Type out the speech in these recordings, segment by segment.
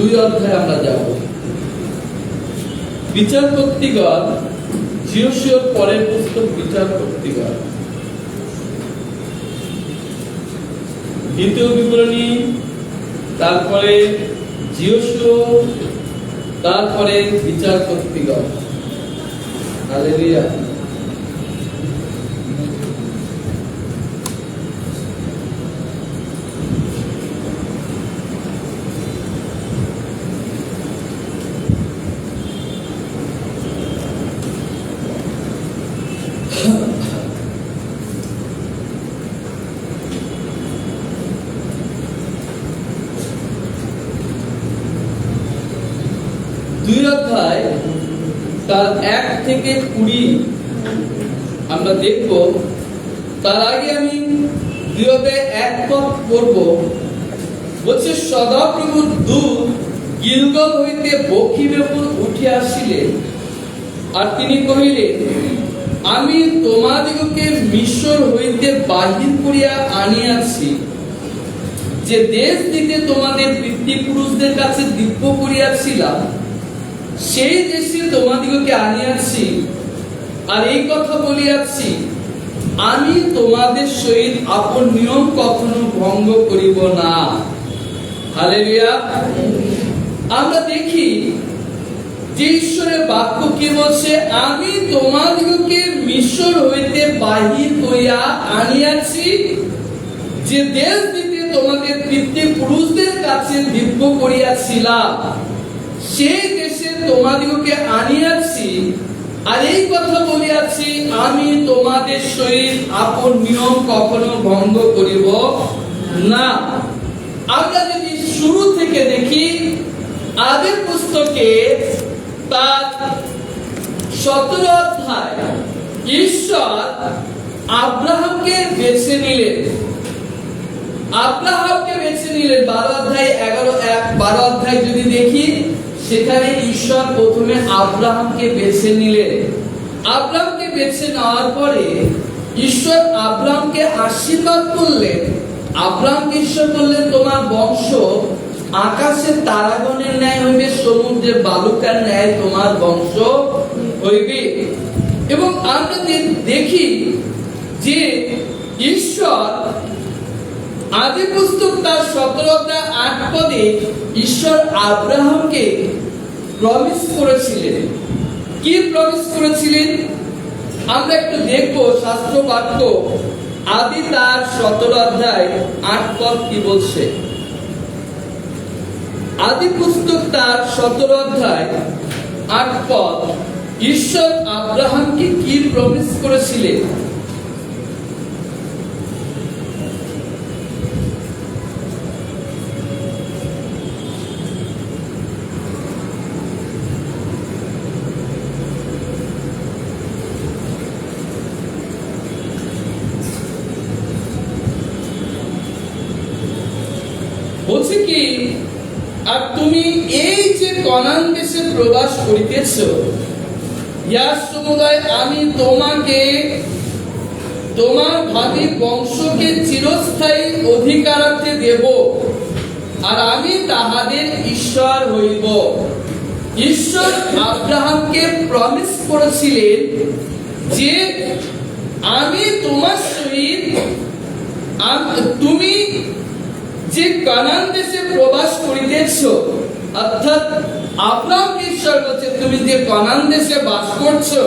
2 অধ্যায় আমরা যাব। বিচারকর্তৃগণ, জিওসুয়ার পরের পুস্তক বিচারকর্তৃগণ, দ্বিতীয় বিবরণী, তারপরে জিওসুয়া, তারপরে বিচারকর্তৃগণ। হালেলুয়া। অধ্যায় তার 1 থেকে 20 আমরা দেখব। তার আগে আমি 2 অধ্যায় 1 পদ পড়ব। বলছে, সদাপ্রভুর দূত গিলগল হইতে বক্ষীর উপর উঠে আসিলেন, আর তিনি কহিলেন, আমি তোমাদিগকে মিশর হইতে বাহির করিয়া আনিয়াছি, যে দেশ দিতে তোমাদের পিতৃপুরুষদের কাছে দিব্য করিয়াছিলাম, সেই দেশে তোমাদিগকে আনিয়াছি। আর এই কথা বলিয়াছি, আমি তোমাদের সহিত আপন নিয়ম কখনো ভঙ্গ করিব না। হালেলুয়া। আমরা দেখি যে ঈশ্বরের বাক্য কি বলছে, আমি তোমাদিগকে মিশর হইতে বাহির করিয়া আনিয়াছি, যে দেশ দিতে তোমাদের পিতৃপুরুষদের কাছে দিব্য করিয়াছিলাম, সেই দেশে তোমাদিগকে আনিয়াছি। আর এই কথা বলিয়াছি, আমি তোমাদের সহিত আপন নিয়ম কখনো ভঙ্গ করিব না। আমরা যদি শুরু থেকে দেখি, আদির পুস্তকে তার 17 অধ্যায় ঈশ্বর আব্রাহামকে বেছে নিলেন। 12 অধ্যায় 12 অধ্যায় যদি দেখি, সেখানে ঈশ্বর প্রথমে আব্রাহামকে বেছে নিলেন। আব্রাহামকে বেছে নেওয়ার পরে ঈশ্বর আব্রাহামকে আশীর্বাদ করলেন। আব্রাহামকে ঈশ্বর বললেন, তোমার বংশ আকাশের তারাগণের ন্যায় হইবে, সমুদ্রের বালুকার ন্যায় তোমার বংশ হইবে। এবং আমরা দেখি যে ঈশ্বর আদি পুস্তক তার 17 অধ্যায় 8 পদে ঈশ্বর আব্রাহামকে প্রমিস করেছিলেন। কি প্রমিস করেছিলেন আমরা একটু দেখব। শাস্ত্র বাক্য আদি তার 17 অধ্যায় 8 পদ কি বলছে। আদি পুস্তক তার 17 অধ্যায় 8 পদ, ঈশ্বর আব্রাহামকে কি প্রমিস করেছিলেন। বলছে কি, আর তুমি এই যে কনান দেশে প্রবাস করিতেছ, ইহার সমুদয় আমি তোমাকে তোমার ভাবি বংশকে চিরস্থায়ী অধিকারার্থে দেব, আর আমি তাহাদের ঈশ্বর হইব। ঈশ্বর আব্রাহামকে প্রমিস করেছিলেন যে আমি তোমার সহিত, তুমি যে কানান দেশে প্রবাস করিতেছ, অর্থাৎ আব্রাহামকে ঈশ্বর বলছে, তুমি যে কানান দেশে বাস করছো,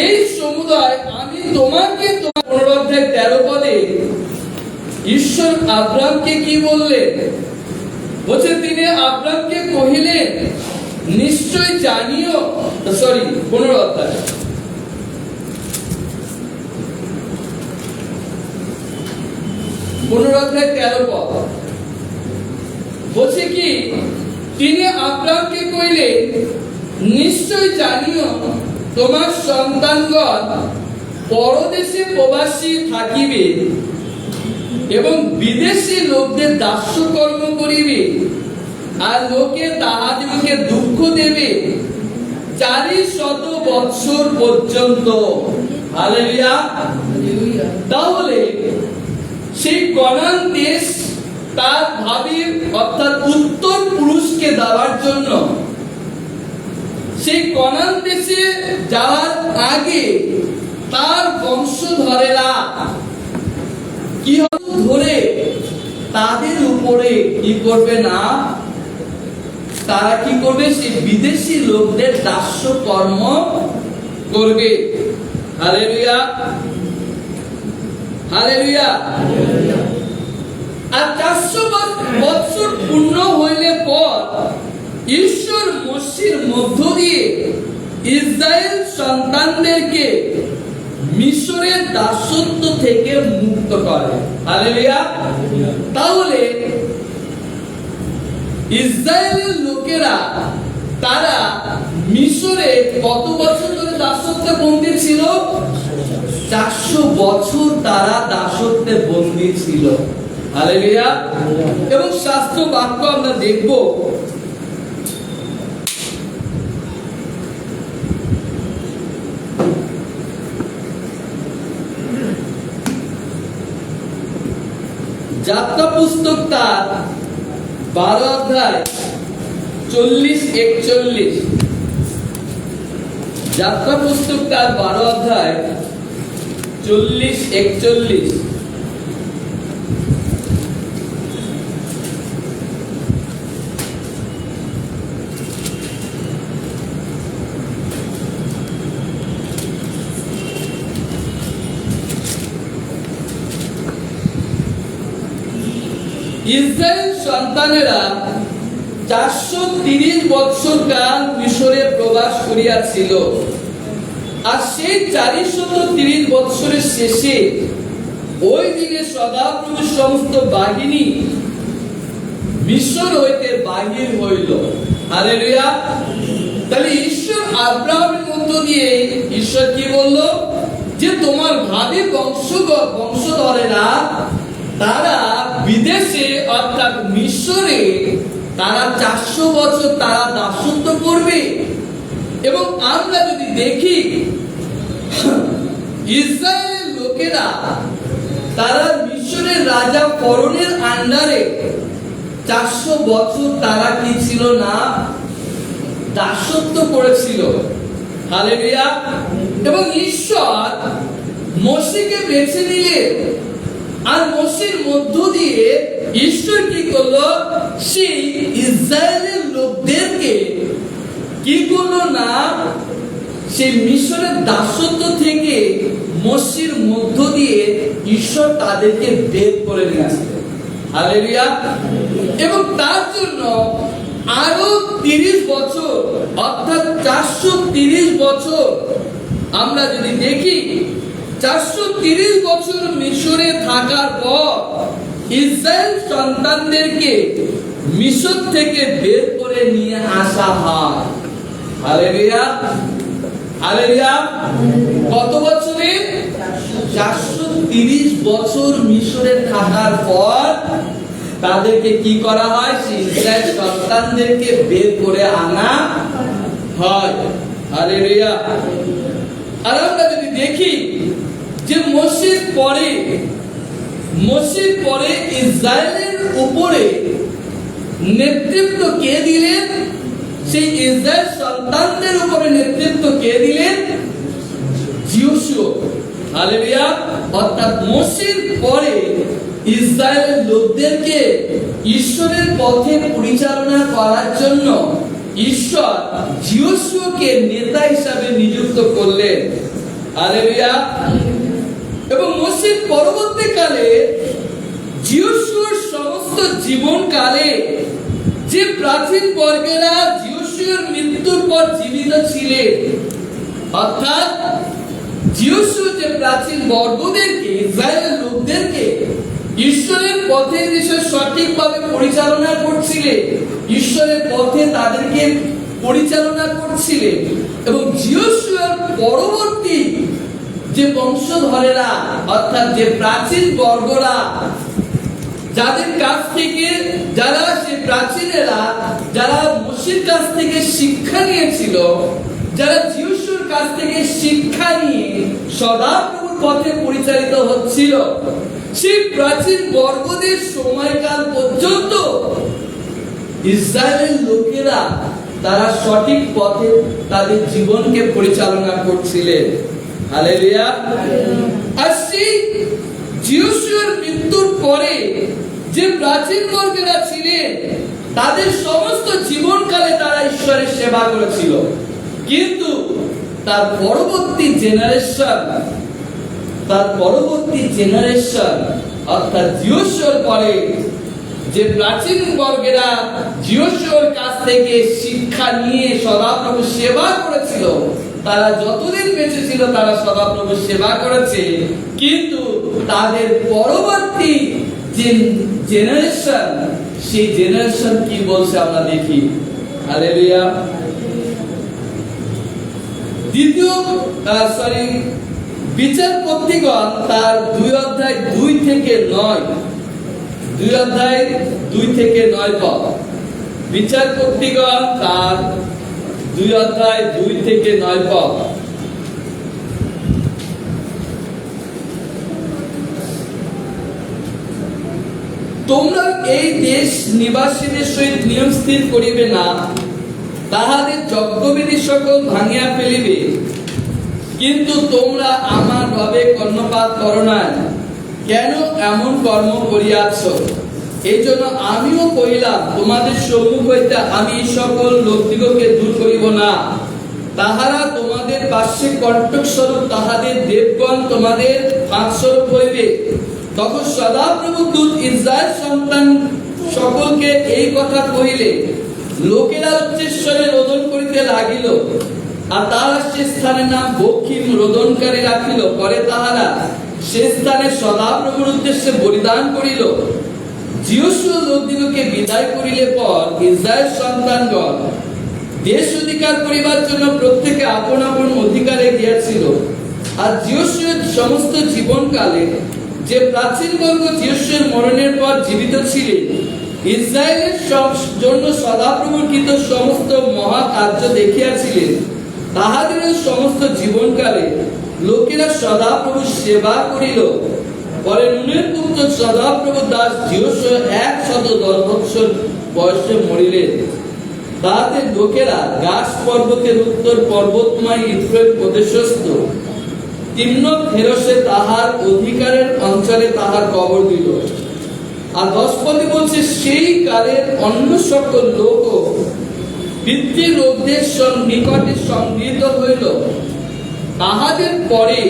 এই সমুদায় আমি তোমাকে, 15 অধ্যায় 13 পদে ঈশ্বর আব্রাহামকে কি বললেন, বলছে তিনি আব্রাহামকে কহিলেন, নিশ্চয় জানিও, 15 অধ্যায় 13 পদ বলছে কি, তিনি আব্রাহামকে কইলেন, নিশ্চয় জানিও তোমার সন্তানগণ পরদেশে প্রবাসী থাকিবে এবং বিদেশি লোকদের দাস্যকর্ম করিবে, আর লোকে তাহাদিগকে দুঃখ দেবে 400 বৎসর পর্যন্ত। হালেলুয়া। তাহলে সেই কনান দেশ তার ভাবির অর্থাৎ জন্য সেই কনান দেশে যাওয়ার আগে তার বংশধরেরা কি ধরে তাদের উপরে কি করবে না, তারা কি করবে, সেই বিদেশি লোকদের দাস্য কর্ম করবে। Hallelujah, hallelujah. আর 400 বছর পূর্ণ হইলে পর ঈশ্বর মসির মধ্য দিয়ে ইসরায়েল সন্তানদেরকে মিশরের দাসত্ব থেকে মুক্ত করে। হালেলুয়া। তাহলে ইসরায়েলের লোকেরা তারা মিশরে কত বছর ধরে দাসত্বে বন্দী ছিল? 400 বছর তারা দাসত্বে বন্দী ছিল। হালেলুয়া। এবং শাস্ত্র বাক্য আমরা দেখব, যাত্রা পুস্তক তার 12 অধ্যায় 40-41। যাত্রা পুস্তক তার 12 অধ্যায় 40-41। ইসরায়েল সন্তানেরা 430 বৎসর কাল মিশরে প্রবাস করিয়াছিল। আর সেই 430 বৎসরের শেষে ওই দিনে সদাপ্রভু সমস্ত বাহিনী মিশর হইতে বাহির হইল। হালেলুয়া। তাহলে ঈশ্বর আব্রাহামের মধ্য দিয়ে ঈশ্বর কি বলল, যে তোমার ভাবি বংশধরেরা তারা বিদেশে অর্থাৎ মিশরে তারা 400 বছর তারা দাসত্ব করবে। এবং আমরা যদি দেখি ইসরায়েলের লোকেরা তারা মিশরের রাজা ফরনের আন্ডারে 400 বছর তারা কি ছিল না, দাসত্ব করেছিল। হালেলুয়া। এবং ঈশ্বর মোশেকে বেছে নিলে, আর মোশির মধ্য দিয়ে ঈশ্বর কি করলো, সেই ইসরায়েলের লোকদেরকে কি করলো না, সেই মিশরের দাসত্ব থেকে মোশির মধ্য দিয়ে ঈশ্বর তাদেরকে বের করে নিয়ে আসবে। হালেলুয়া। এবং তার জন্য আরো 30 বছর অর্থাৎ 430 বছর আমরা যদি দেখি, 430 বছর মিশরে থাকার পর ইসরায়েল সন্তানদেরকে মিশর থেকে বের করে নিয়ে আসা হয়। Hallelujah, hallelujah. কত বছরে? 430 বছর মিশরে থাকার পর তাদেরকে কি করা হয়, ইসরায়েল সন্তানদেরকে বের করে আনা হয়। হালেলুয়া। আর আমরা যদি দেখি যে মোশির পরে ইসরায়েলের উপরে নেতৃত্ব কে দিলেন? সেই ইসরায়েল সন্তানদের উপরে নেতৃত্ব কে দিলেন? যিশোয়া। হালেলুয়া। অর্থাৎ মোশির পরে ইসরায়েলের লোকদেরকে ঈশ্বরের পথে পরিচালনা করার জন্য ঈশ্বর যিশোয়াকে নেতা হিসাবে নিযুক্ত করলেন। হালেলুয়া। এবং মোশির পরবর্তীকালে যিশোয়ার সমস্ত জীবনকালে যে প্রাচীন বর্গেরা যিশোয়ার মৃত্যুর পর জীবিত ছিলেন, অর্থাৎ যিশোয়া যে প্রাচীন বর্গদেরকে, ইসরায়েলের লোকদেরকে ঈশ্বরের পথে সঠিকভাবে পরিচালনা করছিলেন, ঈশ্বরের পথে তাদেরকে পরিচালনা করছিলেন। এবং যিশোয়ার পরবর্তী যে বংশধরেরা অর্থাৎ যে প্রাচীন বর্গরা, যাদের কাছ থেকে যারা সে প্রাচীনেরা যারা মোশির কাছ থেকে শিক্ষা নিয়েছিল, যারা যিশোয়ার কাছ থেকে শিক্ষা নিয়ে সদাপ্রভুর পথে পরিচালিত হচ্ছিল, সেই প্রাচীন বর্গদের সময়কাল পর্যন্ত যিশোয়ার পথে পরিচালিত হচ্ছিল। এবং যিশোয়ার পরবর্তীকালে যিশোয়ার যে প্রাচীন বর্গরা, যাদের কাছ থেকে যারা সে প্রাচীনেরা যারা মোশির কাছ থেকে শিক্ষা নিয়েছিল, যারা যিশোয়ার কাছ থেকে শিক্ষা নিয়ে সদাপ্রভুর পথে পরিচালিত হচ্ছিল, সেই প্রাচীন বর্গদের সময়কাল পর্যন্ত ইসরায়েলের লোকেরা তারা সঠিক পথে তাদের জীবনকে পরিচালনা করছিলেন। হালেলুয়া। আর সেই যিশোর মৃত্যুর পরে যে প্রাচীন বর্গেরা ছিলেন তাদের সমস্ত জীবনকালে তারা ঈশ্বরের সেবা করেছিল, কিন্তু তার পরবর্তী জেনারেশন অর্থাৎ যিশোর পরে যে প্রাচীন বর্গেরা যিশোর কাছ থেকে শিক্ষা নিয়ে সদাপ্রভু সেবা করেছিল, তারা যতদিন বেঁচে ছিল তারা সদাপ্রভু সেবা করেছে, কিন্তু তাদের পরবর্তী যে জেনারেশন, সেই জেনারেশন কি বলছে আমরা দেখি। হালেলুয়া। বিচারপতিগণ তার 2 অধ্যায় 2 থেকে 9, 2 অধ্যায় 2 থেকে 9 পদ। বিচারপতিগণ তার 2 অধ্যায় 2 থেকে 9 পদ। তোমরা এই দেশ নিবাসীদের সহিত নিয়ম স্থির করিবে না, তাহাদের যজ্ঞবিধি সকল ভাঙিয়া ফেলিবে, কিন্তু তোমরা আমার ভাবে কর্ণপাত করো না। কেন এমন কর্ম করিয়াছ? এই জন্য আমিও কইলাম, তোমাদের সম্মুখ হইতে আমি সকল লোকদিগকে দূর করিব না। তাহারা তোমাদের পার্শ্বে কণ্টক স্বরূপ, তাহাদের দেবগণ তোমাদের ফাঁক স্বরূপ হইবে। তখন সদাপ্রভু দূত ইসরায়েল সন্তান সকলকে এই কথা কহিলে লোকেরা উচ্চস্বরে রোদন করিতে লাগিল, আর তাহারা সে স্থানের নাম বক্ষিম রোদনকারী রাখিল। পরে তাহারা সে স্থানে সদাপ্রভুর উদ্দেশ্যে বলিদান করিল। যিশোর লোকদিগকে বিদায় করিলে পর ইসরায়েল সন্তানগণ দেশ অধিকার করিবার জন্য প্রত্যেকে আপন আপন অধিকারে গিয়াছিল। আর যিশোর সমস্ত জীবনকালে যে প্রাচীন বর্গ যিশোর মরণের পর জীবিত ছিলেন, ইসরায়েলের জন্য সদাপ্রভুর কৃত সমস্ত মহা কার্য দেখিয়াছিলেন, তাহাদের সমস্ত জীবনকালে লোকেরা সদাপ্রভু সেবা করিল। পরে নুনের পুত্র সদাপ্রভু দাস যিশো 110 বৎসর বয়সে মরিলেন। তাহাদের লোকেরা গাছ পর্বতের উত্তর পর্বতময় ইথ্রাইম প্রদেশস্থ তিম্নথ হেরসে তাহার অধিকারের অঞ্চলে তাহার কবর দিল। আর 10 পদে বলছে, সেই কালের অন্য সকল লোক পিতৃলোকদের নিকটে সংগৃহীত হইল। তাহাদের পরে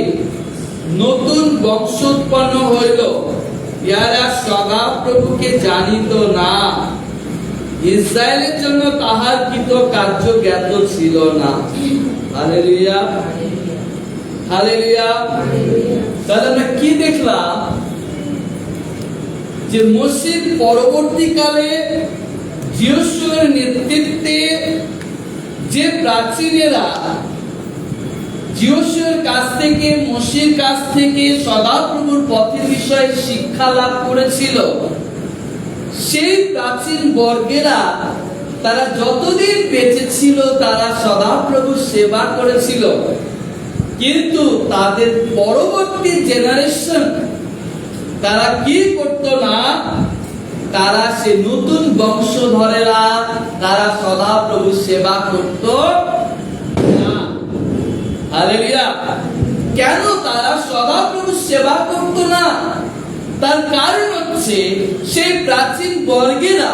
নতুন বংশ উৎপন্ন হইল, ইহারা সদাপ্রভুকে জানিত না, ইসরায়েলের জন্য তাহার কৃত কার্য জ্ঞাত ছিল না। Hallelujah, hallelujah. তাহলে আমরা কি দেখলাম? যে মসির পরবর্তীকালে যিশোর নেতৃত্বে যে প্রাচীনেরা যিশোর কাছ থেকে, মসির কাছ থেকে সদাপ্রভুর পথের বিষয়ে শিক্ষা লাভ করেছিল, সেই প্রাচীন বর্গেরা তারা যতদিন বেঁচে ছিল তারা সদাপ্রভুর সেবা করেছিল, কিন্তু তাদের পরবর্তী জেনারেশন তারা কি করত না? তারা সে নতুন বংশধরেরা তারা সদাপ্রভুর সেবা করত না। হালেলুয়া। কেন তারা সদাপ্রভুর সেবা করত না? তার কারণ হচ্ছে সেই প্রাচীন বর্গেরা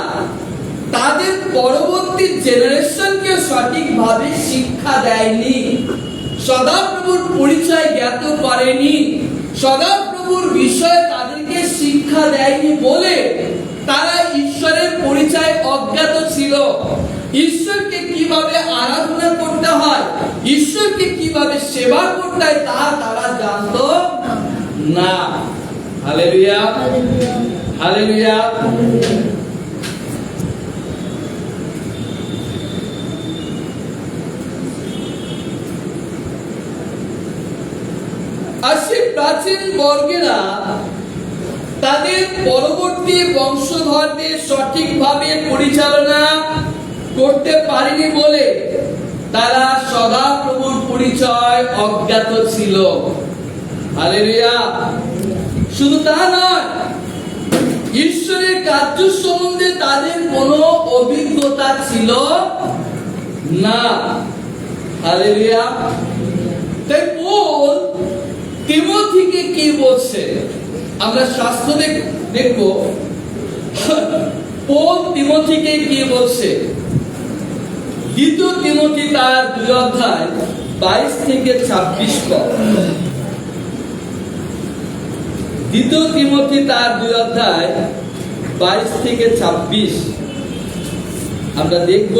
তাদের পরবর্তী জেনারেশনকে সঠিকভাবে শিক্ষা দেয়নি, সদাপ্রভুর পরিচয় জ্ঞাত করেনি, সদাপ্রভুর বিষয়ে তাদেরকে শিক্ষা দেয়নি বলে তারা ঈশ্বরের পরিচয় অজ্ঞাত ছিল। ঈশ্বরকে কিভাবে আরাধনা করতে হয়, ঈশ্বরকে কিভাবে সেবা করতে হয় তা তারা জানত না। Hallelujah, hallelujah. আর সেই প্রাচীন বর্গেরা তাদের পরবর্তী বংশধরদের সঠিকভাবে পরিচালনা করতে পারেনি বলে তারা সদাপ্রভুর পরিচয় অজ্ঞাত ছিল। হালেলুয়া। শুধু তা নয়, ঈশ্বরের কার্য সম্বন্ধে তাদের কোনো অভিজ্ঞতা যোগ্যতা ছিল না। হালেলুয়া। তাই পৌল তিমোথীকে কি বলছে, আমরা শাস্ত্র দেখব পৌল তিমোথীকে কি বলছে। দ্বিতীয় তিমোথী তার 2 অধ্যায় 22 থেকে 26 পদ। দ্বিতীয় তিমোথী তার 2 অধ্যায় 22 থেকে 26 আমরা দেখব।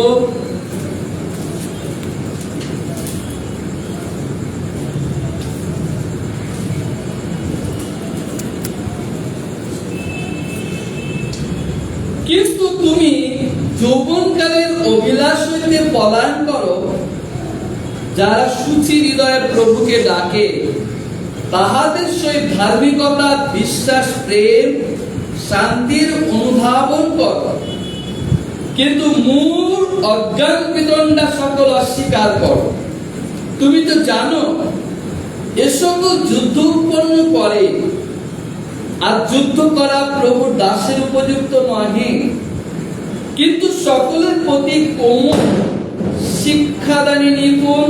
কিন্তু তুমি যৌবনকালের অভিলাষ হইতে পলায়ন করো, যারা সূচি হৃদয়ে প্রভুকে ডাকে, তাহাদের সহিত ধার্মিকতা, বিশ্বাস, প্রেম, শান্তির অনুধাবন করো। কিন্তু মূল অজ্ঞান বিদণ্ডা সকল অস্বীকার করো। তুমি তো জানো এ সকল যুদ্ধ উৎপন্ন করে, আর যুদ্ধ করা প্রভুর দাসের উপযুক্ত নহে। কিন্তু সকলের প্রতি কোমল, শিক্ষাদানে নিপুণ,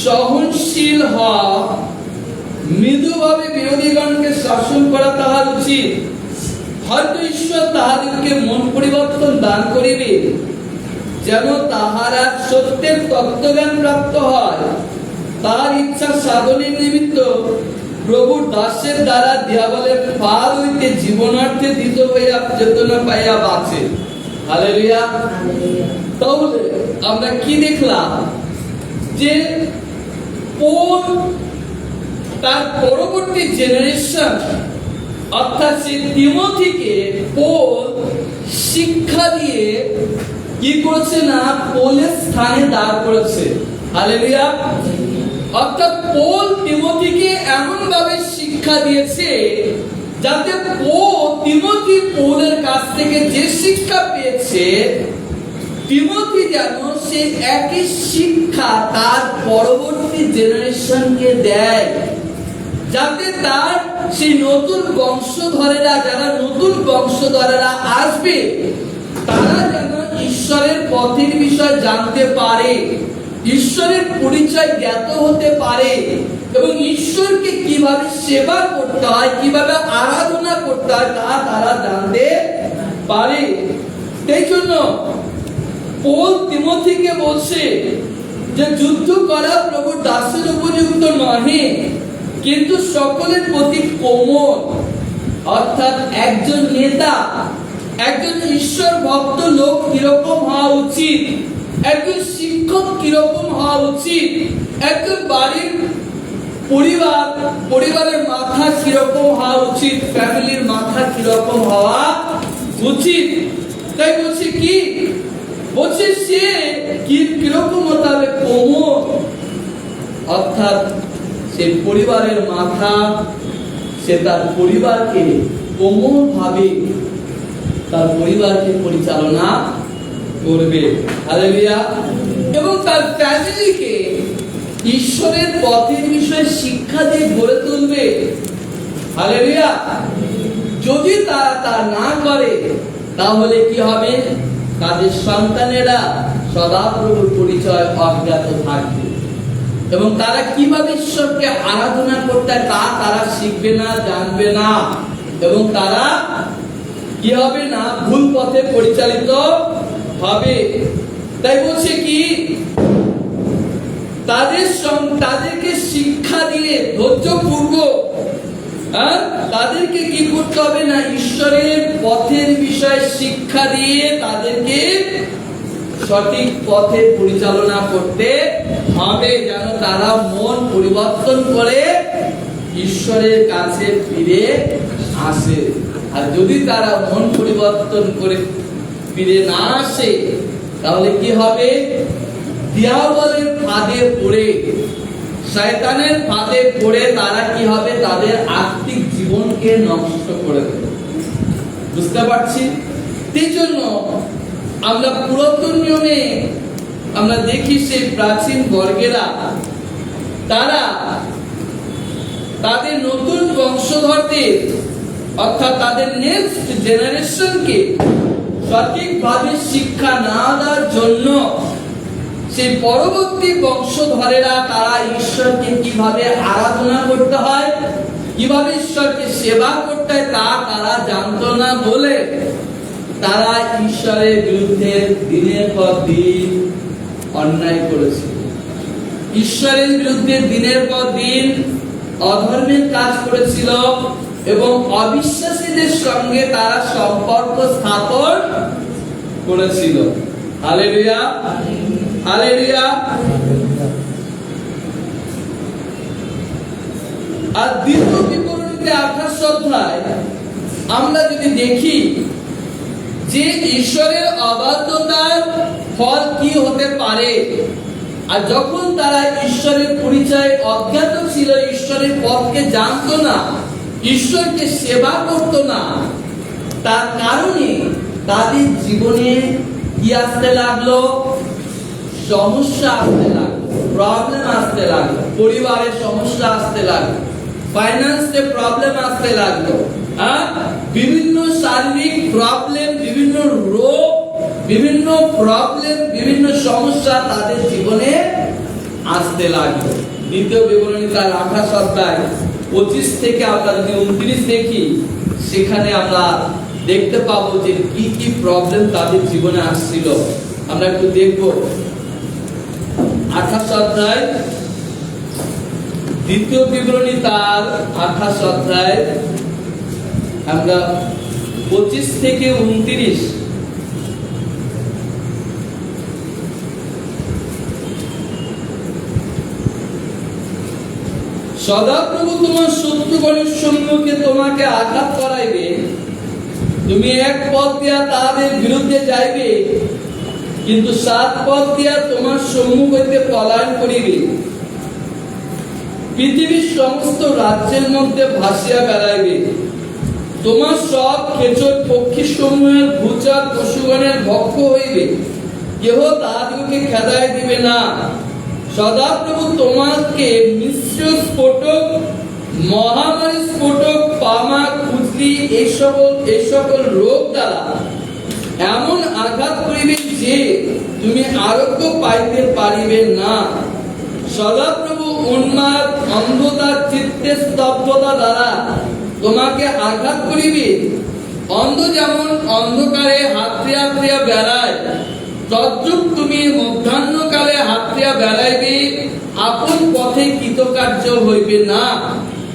সহনশীল হওয়া, মৃদুভাবে বিরোধীগণকে শাসন করা তাহার উচিত। হয়তো ঈশ্বর তাহাদেরকে মন পরিবর্তন দান করিবে, যেন তাহারা সত্যের তত্ত্বজ্ঞান প্রাপ্ত হয়, তাহার ইচ্ছা সাধনের নিমিত্ত প্রভুর দাসের দ্বারা দিয়াবলের ফাঁদ হইতে জীবনার্থে দিত হইয়া চেতনা পাইয়া বাঁচে। হালেলুয়া। তাহলে আমরা কি দেখলাম, যে পৌল তার পরবর্তী জেনারেশন অর্থাৎ সেই তিমোথীকে পৌল শিক্ষা দিয়ে কি করেছে না, পৌলের স্থানে দাঁড় করেছে। হালেলুয়া। অর্থাৎ পৌল তিমোথীকে এমন ভাবে শিক্ষা দিয়েছে যাতে তিমোথী পৌলের কাছ থেকে যে শিক্ষা পেয়েছে, তিমোথী যেন সে একই শিক্ষা তার পরবর্তী জেনারেশনকে দেয়, যাতে তার সেই নতুন বংশধরেরা, যারা নতুন বংশধরেরা আসবে, তারা যেন ঈশ্বরের পথের বিষয় জানতে পারে, ঈশ্বরের পরিচয় জ্ঞাত হতে পারে, এবং ঈশ্বরকে কিভাবে সেবা করতে হয়, কিভাবে আরাধনা করতে হয়, তা তারা জানতে পারে। সেই জন্য পৌল তিমোথীকে বলছে যে যুদ্ধ করা প্রভুর দাসের উপযুক্ত নহে, কিন্তু সকলের প্রতি কোমল। অর্থাৎ একজন নেতা, একজন ঈশ্বর ভক্ত লোক কিরকম হওয়া উচিত, একজন শিক্ষক কিরকম হওয়া উচিত, একজন বাড়ির পরিবারের মাথা কিরকম হওয়া উচিত, ফ্যামিলির মাথা কিরকম হওয়া উচিত। তাই বলছে কি, বলছে সে কিরকম হতে হবে, কোমল। অর্থাৎ সে পরিবারের মাথা, সে তার পরিবারকে কোমল ভাবে তার পরিবারকে পরিচালনা করবে। হালেলুয়া। এবং তার ফ্যামিলিকে ঈশ্বরের পথের বিষয়ে শিক্ষা দিয়ে গড়ে তুলবে। হালেলুয়া। যদি তারা তা না করে, তাহলে কি হবে, তাদের সন্তানেরা সদাপ্রভুর পরিচয় অজ্ঞাত থাকবে, এবং তারা কিভাবে ঈশ্বরকে আরাধনা করতে তা তারা শিখবে না, জানবে না, এবং তারা কি হবে না, ভুল পথে পরিচালিত হবে। তাই বলছে কি, তাদেরকে শিক্ষা দিয়ে ধৈর্যপূর্বক তাদেরকে কি করতে হবে না, ঈশ্বরের পথের বিষয়ে শিক্ষা দিয়ে তাদেরকে সঠিক পথে পরিচালনা করতে হবে, যেন তারা মন পরিবর্তন করে ঈশ্বরের কাছে ফিরে আসে। আর যদি তারা মন পরিবর্তন করে ফিরে না আসে, তাহলে কি হবে, দিয়াবলের ফাঁদে পড়ে, শয়তানের ফাঁদে পড়ে তারা কি হবে, তাদের আত্মিক জীবনকে নষ্ট করে দেবে। বুঝতে পারছি? সেই জন্য আমরা পুরাতন নিয়মে আমরা দেখি সেই প্রাচীন বর্গেরা তারা তাদের নতুন বংশধরদের অর্থাৎ তাদের নেক্সট জেনারেশনকে সঠিকভাবে শিক্ষা না দেওয়ার জন্য সেই পরবর্তী বংশধরেরা তারা ঈশ্বরকে কিভাবে আরাধনা করতে হয়, কিভাবে ঈশ্বরকে সেবা করতে হয় তা তারা জানতো না বলে তারা ঈশ্বরের বিরুদ্ধে দিনের পর দিন অন্যায় করেছিল। ঈশ্বরের বিরুদ্ধে দিনের পর দিন অধর্মের কাজ করেছিল এবং অবিশ্বাসীদের সঙ্গে তারা সম্পর্ক স্থাপন করেছিল। Hallelujah, hallelujah. আর দ্বিতীয় বিবরণীতে 28 অধ্যায় আমরা যদি দেখি যে ঈশ্বরের অবাধ্যতার ফল কি হতে পারে, আর যখন তারা ঈশ্বরের পরিচয় অজ্ঞাত ছিল, ঈশ্বরের পথকে জানতো না, ঈশ্বরকে সেবা করতো না, তার কারণে তাদের জীবনে কি আসতে লাগলো? সমস্যা আসতে লাগলো, প্রবলেম আসতে লাগলো, পরিবারের সমস্যা আসতে লাগলো, ফাইন্যান্সে প্রবলেম আসতে লাগলো, বিভিন্ন শারীরিক প্রবলেম, বিভিন্ন রোগ, বিভিন্ন প্রবলেম, বিভিন্ন সমস্যা তাদের জীবনে আসতে লাগলো। দ্বিতীয় বিবরণী তার 28 অধ্যায় 25 থেকে আমরা যদি 29 দেখি, সেখানে আমরা দেখতে পাবো যে কি কি প্রবলেম তাদের জীবনে আসছিল। আমরা একটু দেখবো 28 অধ্যায়, দ্বিতীয় বিবরণী তার 28 অধ্যায় আমরা 25 থেকে 29। সদাপ্রভু তোমার শত্রুগণের সম্মুখে তোমাকে আঘাত করাইবে, তুমি এক পথ দিয়া তাদের বিরুদ্ধে যাইবে, কিন্তু 7 পথ দিয়া তোমার সম্মুখ হইতে পলায়ন করিবে। পৃথিবীর সমস্ত রাজ্যের মধ্যে ভাসিয়া বেড়াইবে, তোমার সব খেচর পক্ষী সমূহের ভূচর পশুগণের ভক্ষ হইবে, কেহ তাহাদিগকে খেদায় দিবে না। সদাপ্রভু তোমাকে মিশ্র স্ফোটক, মহামারী স্ফোটক, পামা, খুজলি এই সকল রোগ দ্বারা এমন আঘাত করিবে যে তুমি আরোগ্য পাইতে পারিবে না। সদাপ্রভু উন্মাদ, অন্ধতা, চিত্তের স্তব্ধতা দ্বারা তোমাকে আঘাত করিবে। অন্ধ যেমন অন্ধকারে হাতড়িয়া হাতড়িয়া বেড়ায়, তদ্রূপ তুমি মধ্যাহ্নকালে হাতড়িয়া বেড়াইবে, আপন পথে কৃতকার্য হইবে না,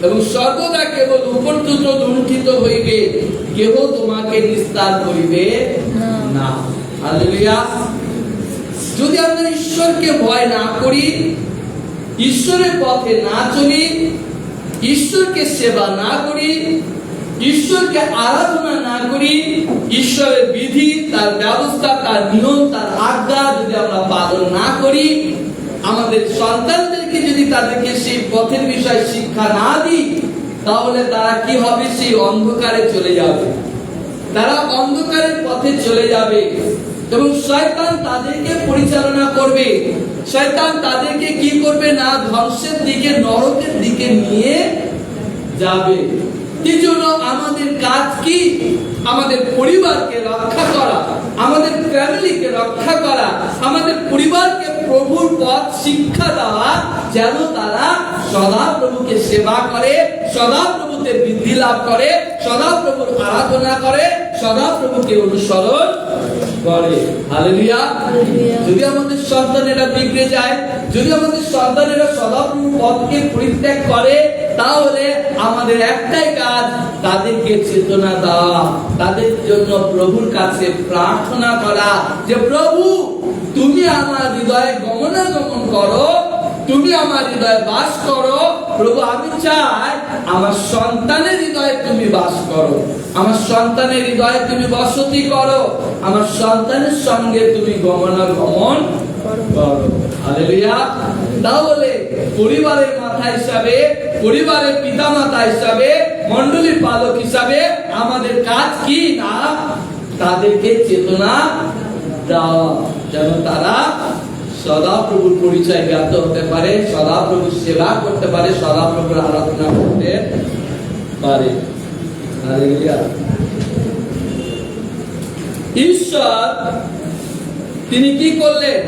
এবং সর্বদা কেবল উপর্যুত লুণ্ঠিত হইবে, কেহ তোমাকে নিস্তার করিবে না। হালেলুয়া। যদি আমরা ঈশ্বরকে ভয় না করি, ঈশ্বরের পথে না চলি, ঈশ্বরকে সেবা না করি, ঈশ্বরকে আরাধনা না করি, ঈশ্বরের বিধি, তার ব্যবস্থা, তার নিয়ম, তার আজ্ঞা যদি আমরা পালন না করি, আমাদের সন্তানদেরকে যদি তাদেরকে সেই পথের বিষয়ে শিক্ষা না দিই, তাহলে তারা কি হবে? সেই অন্ধকারে চলে যাবে, তারা অন্ধকারের পথে চলে যাবে এবং শয়তান তাদেরকে পরিচালনা করবে। শয়তান তাদেরকে কি করবে না? ধ্বংসের দিকে, নরকের দিকে নিয়ে যাবে। এই জন্য আমাদের কাজ কি? আমাদের পরিবারকে রক্ষা করা, আমাদের ফ্যামিলিকে রক্ষা করা, আমাদের পরিবারকে প্রভুর পথ শিক্ষা দেওয়া, যেন তারা সদাপ্রভুকে সেবা করে, সদাপ্রভুতে বৃদ্ধি লাভ করে, সদাপ্রভুর আরাধনা করে, সদাপ্রভুকে অনুসরণ করে। হালেলুয়া। যদি আমাদের সন্তানেরা বিগড়ে যায়, যদি আমাদের সন্তানেরা সদাপ্রভুর পথকে পরিত্যাগ করে, তাহলে আমাদের একটাই কাজ, তাদেরকে চেতনা দেওয়া, তাদের জন্য প্রভুর কাছে প্রার্থনা করা যে প্রভু তুমি আমার হৃদয়ে গমনাগমন করো, তুমি আমার হৃদয়ে বাস করো। প্রভু আমি চাই আমার সন্তানের হৃদয়ে তুমি বাস করো, আমার সন্তানের হৃদয়ে তুমি বসতি করো, আমার সন্তানের সঙ্গে তুমি গমনাগমন করো। হালেলুয়া। তাহলে পরিবারের মাথা হিসাবে, পরিবারের পিতা মাতা হিসাবে, মণ্ডলীর পালক হিসাবে আমাদের কাজ কি না? তাদেরকে চেতনা দেওয়া, যেন তারা সদাপ্রভুর পরিচয় জ্ঞাত হতে পারে, সদাপ্রভুর সেবা করতে পারে, সদাপ্রভুর আরাধনা করতে পারে। হালেলুয়া। ঈশ্বর তিনি কি করলেন,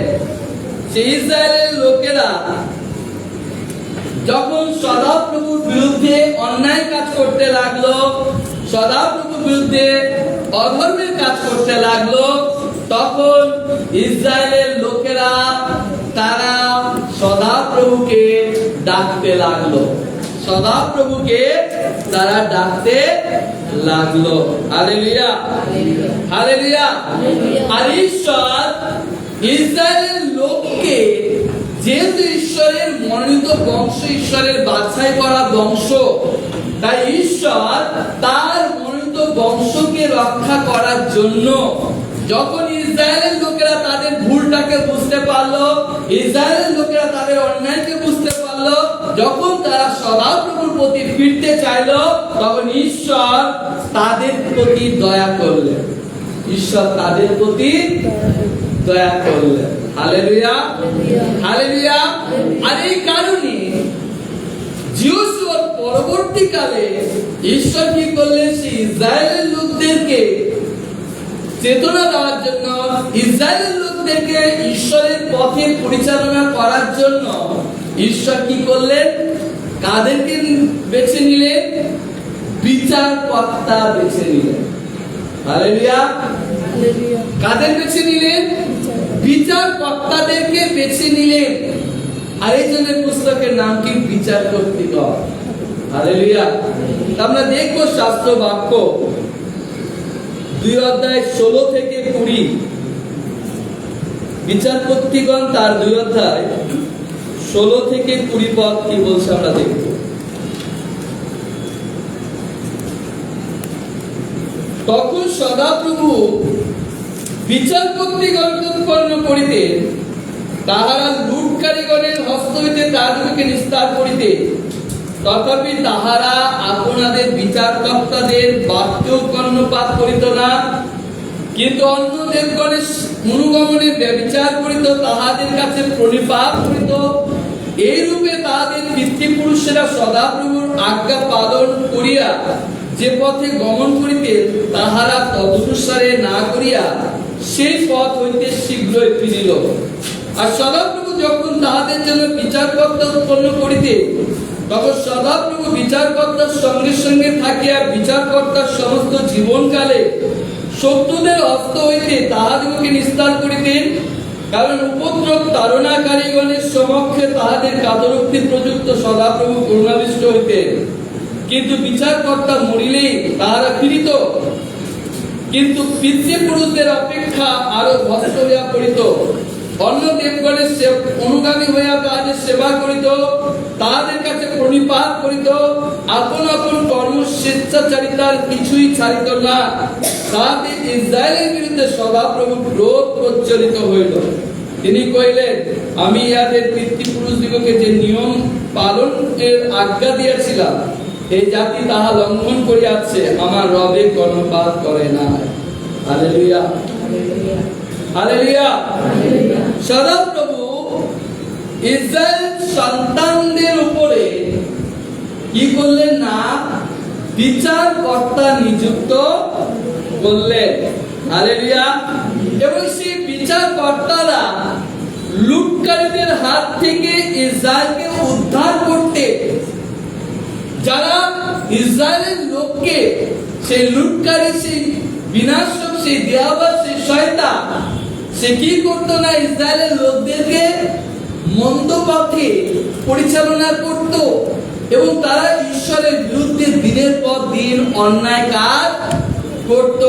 সেই ইসরায়েলের লোকেরা যখন সদাপ্রভুর বিরুদ্ধে অন্যায় কাজ করতে লাগলো, সদাপ্রভুর বিরুদ্ধে অধর্মের কাজ করতে লাগলো, তখন ইসরায়েলের লোকেরা তারা সদাপ্রভুকে ডাকতে লাগলো, সদাপ্রভুকে তারা ডাকতে লাগলো। Hallelujah, hallelujah. আর ঈশ্বর ইসরায়েলের লোককে, যেহেতু ঈশ্বরের মনোনীত বংশ, ঈশ্বরের বাছাই করা বংশ, তাই ঈশ্বর তার মনোনীত বংশকে রক্ষা করার জন্য যখন ইসরায়েলের লোকেরা তাদের ভুলটাকে বুঝতে পারলো, ইসরায়েলের লোকেরা তাদের অন্যায়কে বুঝতে পারলো, যখন তারা সদাপ্রভুর প্রতি ফিরতে চাইলো, তখন ঈশ্বর তাদের প্রতি দয়া করলেন, ঈশ্বর তাদের প্রতি দয়া করলেন। Hallelujah, hallelujah. আর এই কারণে যিশোর পরবর্তীকালে ঈশ্বর কি করলেন, সেই ইসরায়েলের লোকদেরকে চেতনা দেওয়ার জন্য, ইসরায়েলের লোকদেরকে ঈশ্বরের পথে পরিচালনা করার জন্য ঈশ্বর কি করলেন, কাদেরকে বেছে নিলেন, বিচারকর্তা বেছে নিলেন। হালেলুয়া। কাদের বেছে নিলেন, বিচারকর্তাদেরকে বেছে নিলেন। আর এই জন্য পুস্তকের নাম কি, বিচারকর্তৃগণ। হালেলুয়া। আমরা দেখব শাস্ত্র বাক্য 2 অধ্যায় 16 থেকে 20, বিচারকর্তৃগণ তার 2 অধ্যায় 16 থেকে 20 পদ কি বলছে আমরা দেখব। তখন সদাপ্রভু বিচারকর্তৃগণকে উৎপন্ন করিতেন, তাহারা লুটকারীগণের হস্ত হইতে তাহাদিগকে নিস্তার করিতে, তথাপি তাহারা আপনাদের বিচারকর্তাদের বাক্যেও কর্ণপাত করিত না, কিন্তু অন্য দেবগণের অনুগমনে ব্যভিচার করিত, তাহাদের কাছে প্রণিপাত করিত। এইরূপে তাহাদের পিতৃপুরুষেরা সদাপ্রভুর আজ্ঞা পালন করিয়া যে পথে গমন করিতে, তাহারা তদনুসারে না করিয়া সেই পথ হইতে শীঘ্রই ফিরিল। আর সদাপ্রভু যখন তাহাদের জন্য বিচারকর্তা উৎপন্ন করিতে, তখন সদাপ্রভু বিচারকর্তার সঙ্গে সঙ্গে থাকিয়া বিচারকর্তার সমস্ত জীবনকালে শত্রুদের হস্ত হইতে তাহাদিগকে নিস্তার করিতেন, কারণ উপদ্রব তাড়নাকারীগণের সমক্ষে তাহাদের কাতরোক্তি প্রযুক্ত সদাপ্রভু করুণাবিষ্ট হইতেন। কিন্তু বিচারকর্তা মরিলেই তাহারা ফিরিত, কিন্তু পিতৃপুরুষদের অপেক্ষা আরো ভ্রষ্ট হইয়া পড়িত। অন্য দেবগণের অনুগামী হইয়া তাহাদের সেবা করিত, তাহাদের কাছে প্রণিপাত করিত, আপন আপন কর্ম স্বেচ্ছাচারিতার কিছুই ছাড়িত না। তাহাতে ইসরায়েলের বিরুদ্ধে সদাপ্রভু ক্রোধ প্রজ্বলিত হইল। তিনি কহিলেন, আমি ইহাদের পিতৃপুরুষদিগকে যে নিয়ম পালনের আজ্ঞা দিয়েছিলাম, এই জাতি তাহা লঙ্ঘন করিয়াছে, আমার রবে কর্ণপাত করে না। Hallelujah, hallelujah. সদাপ্রভু ইসরায়েল সন্তানদের উপরে কি করলেন না, বিচারকর্তা নিযুক্ত করলেন। হালেলুয়া। এবং সেই বিচারকর্তারা লুটকারীদের হাত থেকে ইসরায়েলকে উদ্ধার করতে, যারা ইসরায়েলের লোককে, সেই লুটকারী, সেই বিনাশক, সেই দেয়াবাস, সেই শয়তান, সে কি করতো না, ইসরায়েলের লোকদেরকে মন্দ পথে পরিচালনা করত এবং তারা ঈশ্বরের বিরুদ্ধে দিনের পর দিন অন্যায় কাজ করত।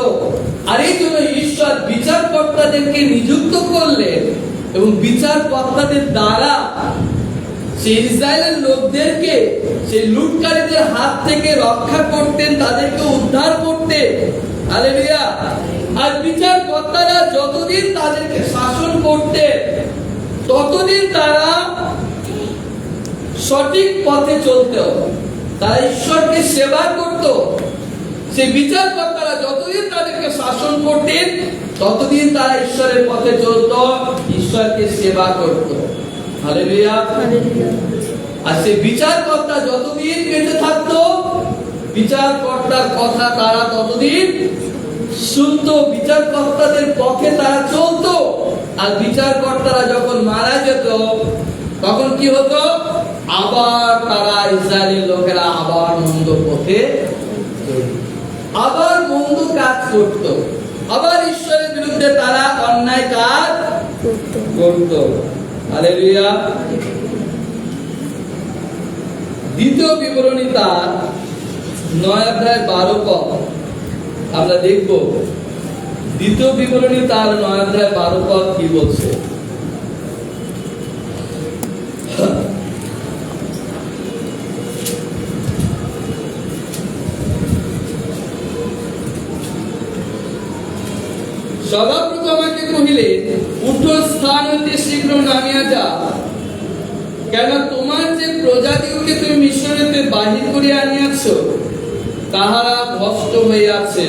আর এই জন্য ঈশ্বর বিচারকর্তাদেরকে নিযুক্ত করলেন এবং বিচারকর্তাদের দ্বারা সেই ইসরায়েলের লোকদেরকে সেই লুটকারীদের হাত থেকে রক্ষা করতেন, তাদেরকে উদ্ধার করতেন। হালেলুয়া। আর বিচারকর্তারা যতদিন তাদেরকে শাসন করতেন, ততদিন তারা সঠিক পথে চলত, তারা ঈশ্বরকে সেবা করত। সেই বিচারকর্তারা যতদিন তাদেরকে শাসন করতেন, ততদিন তারা ঈশ্বরের পথে চলত, ঈশ্বরকে সেবা করত। হালেলুয়া। আর সেই বিচারকর্তা যতদিন বেঁচে থাকতো, বিচারকর্তার কথা তারা ততদিন শুনতো, বিচারকর্তাদের পক্ষে তারা চলতো। আর বিচারকর্তারা যখন মারা যেত তখন কি হতো? আবার তারা ইসরায়েলের লোকেরা আবার মন্দ পথে আবার মন্দ কাজ করত, আবার ঈশ্বরের বিরুদ্ধে তারা অন্যায় কাজ করত। হালেলুয়া। দ্বিতীয় বিবরণী তার 9 অধ্যায় 12 পদ আমরা দেখব। দ্বিতীয় বিবরণী তার 9 অধ্যায় 12 পদ কি বলছে? সদাপ্রভু আমাকে কহিলেন, উঠো, স্থান হইতে শীঘ্র নামিয়া যা, কেন তোমার যে প্রজাদিগকে তুমি মিশর হইতে বাহির করিয়া আনিয়াছ তাহারা ভ্রষ্ট হইয়াছে।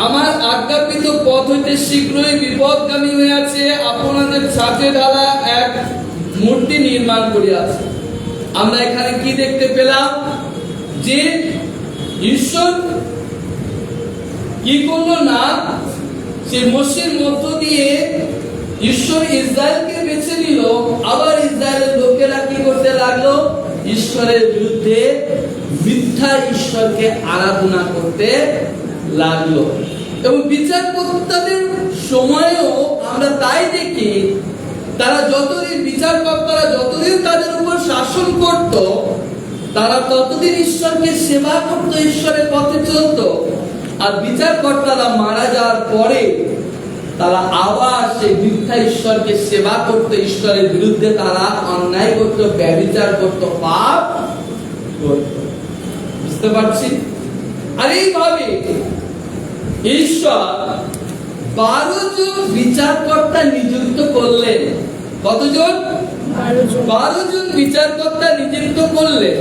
আমার আজ্ঞাপিত পথ হইতে শীঘ্রই বিপদগামী হইয়াছে, আপনাদের ছাতে ঢালা এক মূর্তি নির্মাণ করিয়াছে। আমরা এখানে কি দেখতে পেলাম? যে ঈশ্বর কি করলো না, সে মোশের মধ্য দিয়ে ঈশ্বর ইসরায়েলকে বেছে নিল। আবার ইসরায়েলের লোকেরা কি করতে লাগলো? ঈশ্বরের বিরুদ্ধে মিথ্যা ঈশ্বরকে আরাধনা করতে লাগলো। এবং বিচারকর্তাদের সময়েও আমরা তাই দেখি, তারা যতদিন বিচারকর্তারা যতদিন তাদের উপর শাসন করত, তারা ততদিন ঈশ্বরকে সেবা করত, ঈশ্বরের পথে চলত। আর বিচারকর্তারা মারা যাওয়ার পরে তারা আবার সেই মিথ্যা ঈশ্বরকে সেবা করত, ঈশ্বরের বিরুদ্ধে তারা অন্যায় করত, ব্যভিচার করত, পাপ করত। বুঝতে পারছি? আর এইভাবে ঈশ্বর 12 জন বিচারকর্তা নিযুক্ত করলেন। কতজন? 12 জন বিচারকর্তা নিযুক্ত করলেন।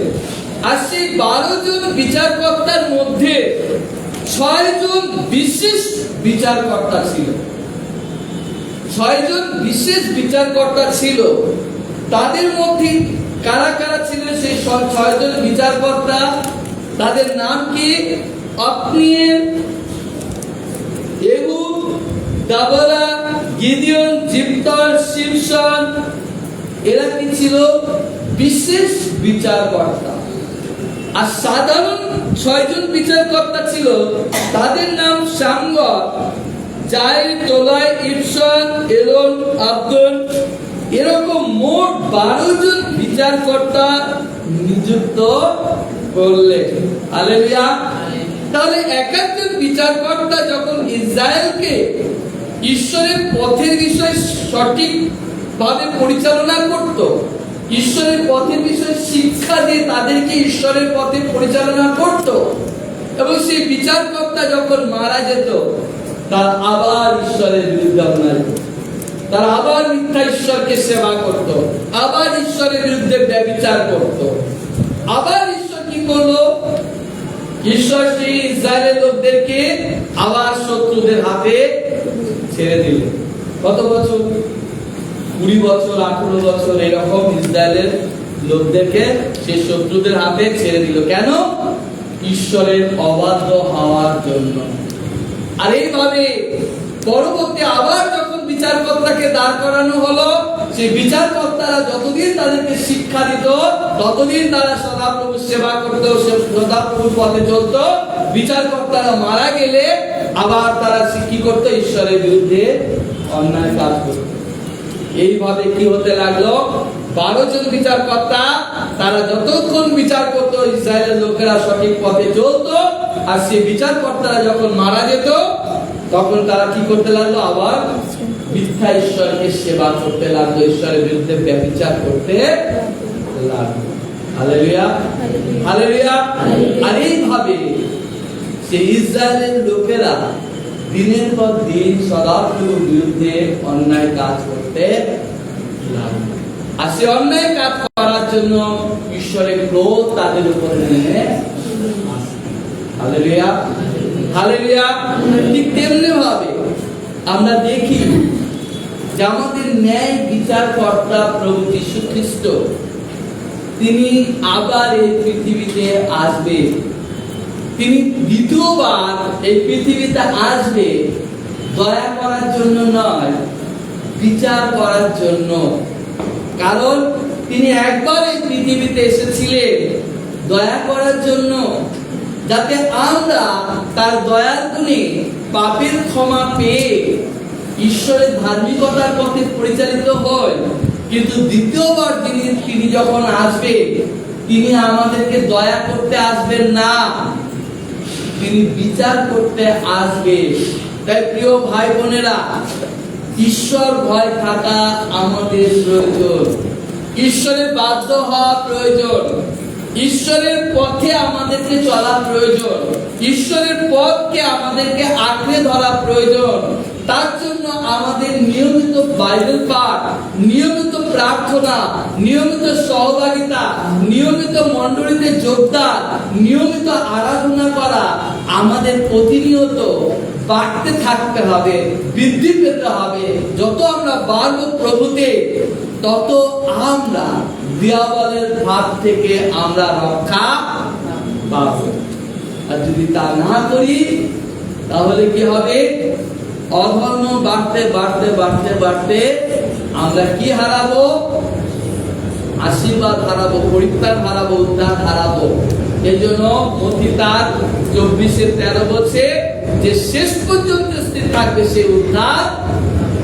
আর সেই 12 জন বিচারকর্তার মধ্যে 6 জন বিশেষ বিচারকর্তা ছিল। 6 জন বিশেষ বিচারকর্তা ছিল। তাদের মধ্যে কারা কারা ছিলেন সেই 6 জন বিচারকর্তা? তাদের নাম কি? অত্নিয়েল, এহুদ, দাবরা, গিদিয়ন, জিপ্তর, শিমশন। এরা কি ছিল? বিশেষ বিচারকর্তা। আর সাধারণ 6 জন বিচারকর্তা ছিল, তাদের নাম শামগর, জাইর, তোলাই, ইবসন, এলন, আব্দুল। এরকম মোট 12 জন বিচারকর্তা নিযুক্ত করলেন। হালেলুয়া। তাহলে এক একজন বিচারকর্তা যখন ইসরায়েলকে ঈশ্বরের পথের বিষয়ে সঠিক ভাবে পরিচালনা করত, ঈশ্বরের পথের বিষয়ে শিক্ষা দিয়ে তাদেরকে ঈশ্বরের পথে পরিচালনা করত, এবং সেই বিচারকর্তা যখন মারা যেত তারা আবার ঈশ্বরের বিরুদ্ধে অন্যায় করত, তারা আবার মিথ্যা ঈশ্বরকে সেবা করত, আবার ঈশ্বরের বিরুদ্ধে ব্যভিচার করত। আবার ঈশ্বর কি করলো? ঈশ্বর সেই ইসরায়েলের লোকদেরকে আবার শত্রুদের হাতে ছেড়ে দিলেন। কত বছর? 20 বছর, 18 বছর এরকম ইসরায়েলের লোকদেরকে সেই শত্রুদের হাতে ছেড়ে দিল। কেন? ঈশ্বরের অবাধ্য হওয়ার জন্য। আর এইভাবে পরবর্তী আবার যখন বিচারকর্তাকে দাঁড় করানো হলো, সেই বিচারকর্তারা যতদিন তাদেরকে শিক্ষা দিত ততদিন তারা সদাপ্রভুর সেবা করত, সদাপ্রভুর পথে চলত। বিচারকর্তারা মারা গেলে আবার তারা কি করত? ঈশ্বরের বিরুদ্ধে অন্যায় কাজ করত। এইভাবে কি হতে লাগলো? 12 জন বিচারকর্তা তারা যতক্ষণ বিচার করত ইসরায়েলের লোকেরা সঠিক পথে চলত। আর সেই বিচারকর্তারা যখন মারা যেত তখন তারা কি করতে লাগলো? আবার মিথ্যা ঈশ্বরকে সেবা করতে লাগলো, ঈশ্বরের বিরুদ্ধে ব্যভিচার করতে লাগলো। Hallelujah, hallelujah. আর এইভাবে সেই ইসরায়েলের লোকেরা দিনের পর দিন সদাপ্রভুর বিরুদ্ধে অন্যায় কাজ করতে লাগলো। আর সে অন্যায় কাজ করার জন্য ঈশ্বরের ক্রোধ তাদের উপরে নেমে আসে। Hallelujah, hallelujah. ঠিক তেমনি ভাবে আমরা দেখি যে আমাদের ন্যায় বিচারকর্তা প্রভু যীশু খ্রিস্ট, তিনি আবার এই পৃথিবীতে আসবে। তিনি দ্বিতীয়বার এই পৃথিবীতে আসবে দয়া করার জন্য নয়, বিচার করার জন্য। কারণ তিনি একবার এই পৃথিবীতে এসেছিলেন দয়া করার জন্য, যাতে আমরা তার দয়ার গুণে পাপের ক্ষমা পেয়ে ঈশ্বরের ধার্মিকতার পথে পরিচালিত হই। কিন্তু দ্বিতীয়বার তিনি যখন আসবে, তিনি আমাদেরকে দয়া করতে আসবেন না, তিনি বিচার করতে আসবে। তাই প্রিয় ভাই বোনেরা, ঈশ্বর ভয় থাকা আমাদের প্রয়োজন, ঈশ্বরের বাধ্য হওয়া প্রয়োজন, ঈশ্বরের পথে আমাদেরকে চলা প্রয়োজন, ঈশ্বরের পথকে আমাদেরকে আঁকড়ে ধরা প্রয়োজন। তার জন্য আমাদের নিয়মিত বাইবেল পাঠ, নিয়মিত প্রার্থনা, নিয়মিত সহভাগিতা, নিয়মিত মণ্ডলীতে যোগদান, নিয়মিত আরাধনা করা আমাদের প্রতিনিয়ত বাড়তে থাকতে হবে, বৃদ্ধি পেতে হবে। যত আমরা বাড়ব প্রভুতে, তত আমরা দিয়াবলের হাত থেকে আমরা রক্ষা পাব। আর যদি তা না করি, তাহলে কি হবে? অধর্ম বাড়তে বাড়তে বাড়তে বাড়তে আমরা কি হারাবো? আশীর্বাদ হারাবো, পরিত্রাণ হারাবো, উদ্ধার হারাবো। এই জন্য মথি তার 24:13 বলছে যে শেষ পর্যন্ত স্থির থাকবে সে উদ্ধার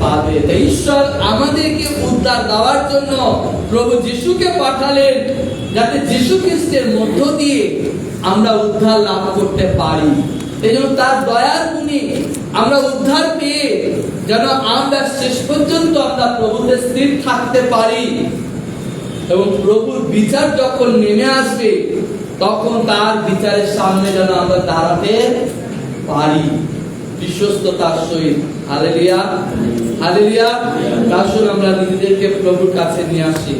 পাবে। ঈশ্বর আমাদেরকে উদ্ধার দেওয়ার জন্য প্রভু যিশুকে পাঠালেন, যাতে যিশু খ্রিস্টের মধ্য দিয়ে আমরা উদ্ধার লাভ করতে পারি। এই জন্য তার দয়ার গুণে আমরা উদ্ধার পেয়ে যেন আমরা শেষ পর্যন্ত আমরা প্রভুতে স্থির থাকতে পারি, এবং প্রভুর বিচার যখন নেমে আসবে, তখন তার বিচারের সামনে যেন আমরা দাঁড়াতে পারি বিশ্বস্ততার সহিত। Hallelujah, hallelujah. আসুন আমরা নিজেদেরকে প্রভুর কাছে নিয়ে আসি।